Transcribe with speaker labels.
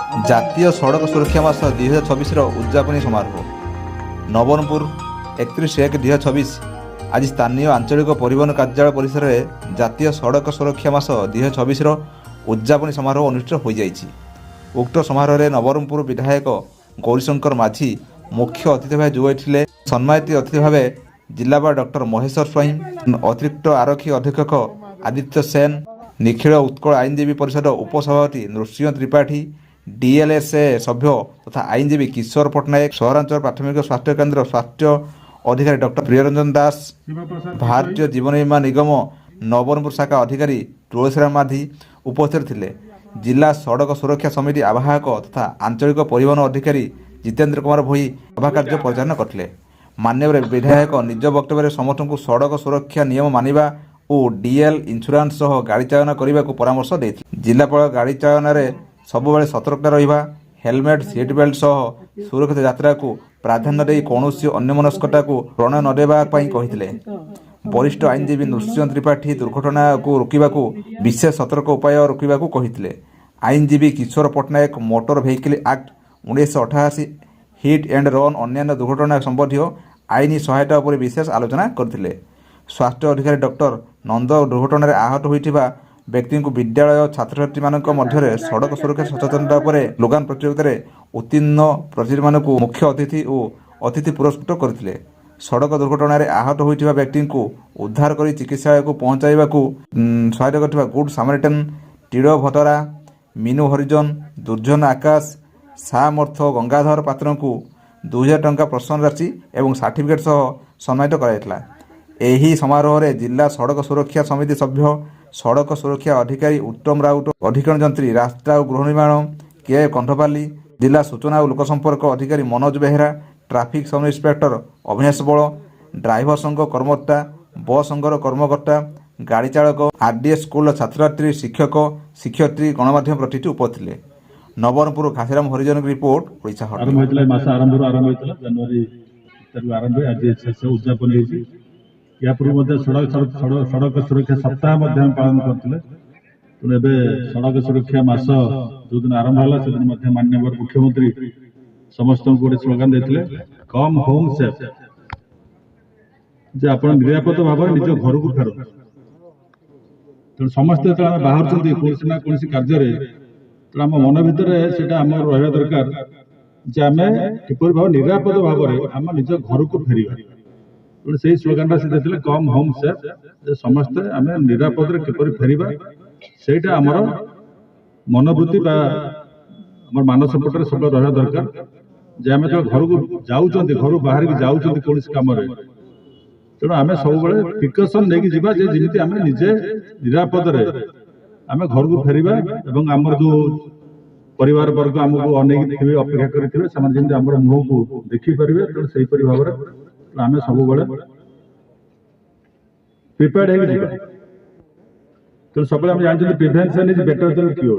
Speaker 1: ଜାତୀୟ ସଡ଼କ ସୁରକ୍ଷା ମାସ 2026ର ଉଦ୍ଯାପନୀ ସମାରୋହ। ନବରଙ୍ଗପୁର 31/1/2026 ଆଜି ସ୍ଥାନୀୟ ଆଞ୍ଚଳିକ ପରିବହନ କାର୍ଯ୍ୟାଳୟ ପରିସରରେ ଜାତୀୟ ସଡ଼କ ସୁରକ୍ଷା ମାସ 2026ର ଉଦ୍ଯାପନୀ ସମାରୋହ ଅନୁଷ୍ଠିତ ହୋଇଯାଇଛି। ଉକ୍ତ ସମାରୋହରେ ନବରଙ୍ଗପୁର ବିଧାୟକ ଗୌରୀଶଙ୍କର ମାଝୀ ମୁଖ୍ୟ ଅତିଥି ଭାବେ ଯୋଗ ଦେଇଥିଲେ। ସମ୍ମାନିତ ଅତିଥି ଭାବେ ଜିଲ୍ଲାପାଳ ଡକ୍ଟର ମହେଶ୍ୱର ସ୍ୱାଇଁ, ଅତିରିକ୍ତ ଆରକ୍ଷୀ ଅଧୀକ୍ଷକ ଆଦିତ୍ୟ ସେନ, ନିଖିଳ ଉତ୍କଳ ଆଇନଜୀବୀ ପରିଷଦ ଉପସଭାପତି ନୃସିଂହ ତ୍ରିପାଠୀ, DLSA ସଭ୍ୟ ତଥା ଆଇନଜୀବୀ କିଶୋର ପଟ୍ଟନାୟକ, ସହରାଞ୍ଚଳ ପ୍ରାଥମିକ ସ୍ୱାସ୍ଥ୍ୟ କେନ୍ଦ୍ର ସ୍ୱାସ୍ଥ୍ୟ ଅଧିକାରୀ ଡକ୍ଟର ପ୍ରିୟରଞ୍ଜନ ଦାସ, ଭାରତୀୟ ଜୀବନ ବୀମା ନିଗମ ନବରଙ୍ଗପୁର ଶାଖା ଅଧିକାରୀ ତୁଳସୀରାମ ମାଝୀ ଉପସ୍ଥିତ ଥିଲେ। ଜିଲ୍ଲା ସଡ଼କ ସୁରକ୍ଷା ସମିତି ଆବାହକ ତଥା ଆଞ୍ଚଳିକ ପରିବହନ ଅଧିକାରୀ ଜିତେନ୍ଦ୍ର କୁମାର ଭୋଇ ସଭା କାର୍ଯ୍ୟ ପରିଚାଳନା କରିଥିଲେ। ମାନ୍ୟବର ବିଧାୟକ ନିଜ ବକ୍ତବ୍ୟରେ ସମସ୍ତଙ୍କୁ ସଡ଼କ ସୁରକ୍ଷା ନିୟମ ମାନିବା ଓ DL ଇନ୍ସୁରାନ୍ସ ସହ ଗାଡ଼ି ଚାଳନା କରିବାକୁ ପରାମର୍ଶ ଦେଇଥିଲେ। ଜିଲ୍ଲାପାଳ ଗାଡ଼ି ଚାଳନାରେ ସବୁବେଳେ ସତର୍କତା ରହିବା, ହେଲମେଟ୍, ସିଟ୍ ବେଲ୍ଟ ସହ ସୁରକ୍ଷିତ ଯାତ୍ରାକୁ ପ୍ରାଧାନ୍ୟ ଦେଇ କୌଣସି ଅନ୍ୟମନସ୍କତାକୁ ପ୍ରଣୟ ନ ଦେବା ପାଇଁ କହିଥିଲେ। ବରିଷ୍ଠ ଆଇନଜୀବୀ ନୃସିଂହ ତ୍ରିପାଠୀ ଦୁର୍ଘଟଣାକୁ ରୋକିବାକୁ ବିଶେଷ ସତର୍କ ଉପାୟ ରୋକିବାକୁ କହିଥିଲେ। ଆଇନଜୀବୀ Kishore Pattnaik motor vehicle act 1988, hit and run ଅନ୍ୟାନ୍ୟ ଦୁର୍ଘଟଣା ସମ୍ବନ୍ଧୀୟ ଆଇନ ସହାୟତା ଉପରେ ବିଶେଷ ଆଲୋଚନା କରିଥିଲେ। ସ୍ୱାସ୍ଥ୍ୟ ଅଧିକାରୀ ଡକ୍ଟର ନନ୍ଦ ଦୁର୍ଘଟଣାରେ ଆହତ ହୋଇଥିବା ବ୍ୟକ୍ତିଙ୍କୁ ବିଦ୍ୟାଳୟ ଛାତ୍ରଛାତ୍ରୀମାନଙ୍କ ମଧ୍ୟରେ ସଡ଼କ ସୁରକ୍ଷା ସଚେତନତା ଉପରେ ସ୍ଲୋଗାନ ପ୍ରତିଯୋଗିତାରେ ଉତ୍ତୀର୍ଣ୍ଣ ପ୍ରତିନିଧିମାନଙ୍କୁ ମୁଖ୍ୟ ଅତିଥି ଓ ଅତିଥି ପୁରସ୍କୃତ କରିଥିଲେ। ସଡ଼କ ଦୁର୍ଘଟଣାରେ ଆହତ ହୋଇଥିବା ବ୍ୟକ୍ତିଙ୍କୁ ଉଦ୍ଧାର କରି ଚିକିତ୍ସାଳୟକୁ ପହଞ୍ଚାଇବାକୁ ସହାୟତା କରିଥିବା ଗୁଡ୍ ସାମାରିଟାନ ଟିଳ ଭତରା, ମିନୁ ହରିଜନ, ଦୁର୍ଜନ ଆକାଶ, ସାମର୍ଥ ଗଙ୍ଗାଧର ପାତ୍ରଙ୍କୁ 2000 ଟଙ୍କା ପ୍ରୋତ୍ସାହନ ରାଶି ଏବଂ ସାର୍ଟିଫିକେଟ୍ ସହ ସମ୍ମାନିତ କରାଯାଇଥିଲା। ଏହି ସମାରୋହରେ ଜିଲ୍ଲା ସଡ଼କ ସୁରକ୍ଷା ସମିତି ସଭ୍ୟ, ସଡ଼କ ସୁରକ୍ଷା ଅଧିକାରୀ ଉତ୍ତମ ରାଉତ, ଅଧିକରଣ ଯନ୍ତ୍ରୀ ରାସ୍ତା ଓ ଗୃହ ନିର୍ମାଣ କେ କଣ୍ଠପାଲି, ଜିଲ୍ଲା ସୂଚନା ଓ ଲୋକସମ୍ପର୍କ ଅଧିକାରୀ Manoj Behera, traffic sub inspector Abhinash Bal, driver ସଂଘ କର୍ମକର୍ତ୍ତା, ବସ୍ ସଂଘର କର୍ମକର୍ତ୍ତା, ଗାଡ଼ି ଚାଳକ, RDS ସ୍କୁଲର ଛାତ୍ରଛାତ୍ରୀ, ଶିକ୍ଷକ ଶିକ୍ଷୟିତ୍ରୀ, ଗଣମାଧ୍ୟମ ପ୍ରତିନିଧି ଉପସ୍ଥିତ ଥିଲେ। ନବରଙ୍ଗପୁର ଘାସିରାମ ହରିଜନଙ୍କ ରିପୋର୍ଟ, ଓଡ଼ିଶା ହଟ୍।
Speaker 2: ଆରମ୍ଭ ହୋଇଥିଲା ମାସ ଆରମ୍ଭରୁ ଆରମ୍ଭ ହୋଇଥିଲା ଜାନୁଆରୀ ତାରିଖ ଆରମ୍ଭ ହୋଇ ଆଜି ଶେଷ ଉଦ୍ଯାପନ ହୋଇଛି। ଏହା ପୂର୍ବରୁ ମଧ୍ୟ ସଡ଼କ ସୁରକ୍ଷା ସପ୍ତାହ ମଧ୍ୟ ଆମେ ପାଳନ କରିଥିଲେ। ତେଣୁ ଏବେ ସଡ଼କ ସୁରକ୍ଷା ମାସ ଯେଉଁଦିନ ଆରମ୍ଭ ହେଲା ସେଦିନ ମଧ୍ୟ ମାନ୍ୟବର ମୁଖ୍ୟମନ୍ତ୍ରୀ ସମସ୍ତଙ୍କୁ ଗୋଟେ ସ୍ଲୋଗାନ ଦେଇଥିଲେ, କମ୍ ହୋମ୍ ସେଫ୍, ଯେ ଆପଣ ନିରାପଦ ଭାବରେ ନିଜ ଘରକୁ ଫେରନ୍ତୁ। ତେଣୁ ସମସ୍ତେ ଯେତେବେଳେ ଆମେ ବାହାରୁଛନ୍ତି କୌଣସି ନା କୌଣସି କାର୍ଯ୍ୟରେ, ତେଣୁ ଆମ ମନ ଭିତରେ ସେଇଟା ଆମର ରହିବା ଦରକାର ଯେ ଆମେ କିପରି ଭାବରେ ନିରାପଦ ଭାବରେ ଆମ ନିଜ ଘରକୁ ଫେରିବା। ତେଣୁ ସେଇ ସ୍ଲୋଗାନଟା ସେ ଦେଇଥିଲେ, କମ୍ ହୋମ୍ ସେଫ୍, ଯେ ସମସ୍ତେ ଆମେ ନିରାପଦରେ କିପରି ଫେରିବା, ସେଇଟା ଆମର ମନୋବୃତ୍ତି ବା ଆମର ମାନସ ପଟରେ ସବୁବେଳେ ରହିବା ଦରକାର। ଯେ ଆମେ ଯେତେବେଳେ ଘରକୁ ଯାଉଛନ୍ତି, ଘରୁ ବାହାରିକି ଯାଉଛନ୍ତି କୌଣସି କାମରେ, ତେଣୁ ଆମେ ସବୁବେଳେ ପ୍ରିକସନ୍ ନେଇକି ଯିବା ଯେ ଯେମିତି ଆମେ ନିଜେ ନିରାପଦରେ ଆମେ ଘରକୁ ଫେରିବା ଏବଂ ଆମର ଯୋଉ ପରିବାର ବର୍ଗ ଆମକୁ ଅନେଇକି ଥିବେ, ଅପେକ୍ଷା କରିଥିବେ, ସେମାନେ ଯେମିତି ଆମର ମୁହଁକୁ ଦେଖିପାରିବେ। ତେଣୁ ସେହିପରି ଭାବରେ ଆମେ ସବୁବେଳେ ପ୍ରିପେୟାର୍ଡ ହେଇକି ଯିବା। ତେଣୁ ସବୁବେଳେ ଆମେ ଜାଣିଛନ୍ତି ପ୍ରିଭେନ୍ସନ୍ ଇଜ୍ ବେଟର ଦେନ୍ କ୍ୟୁର।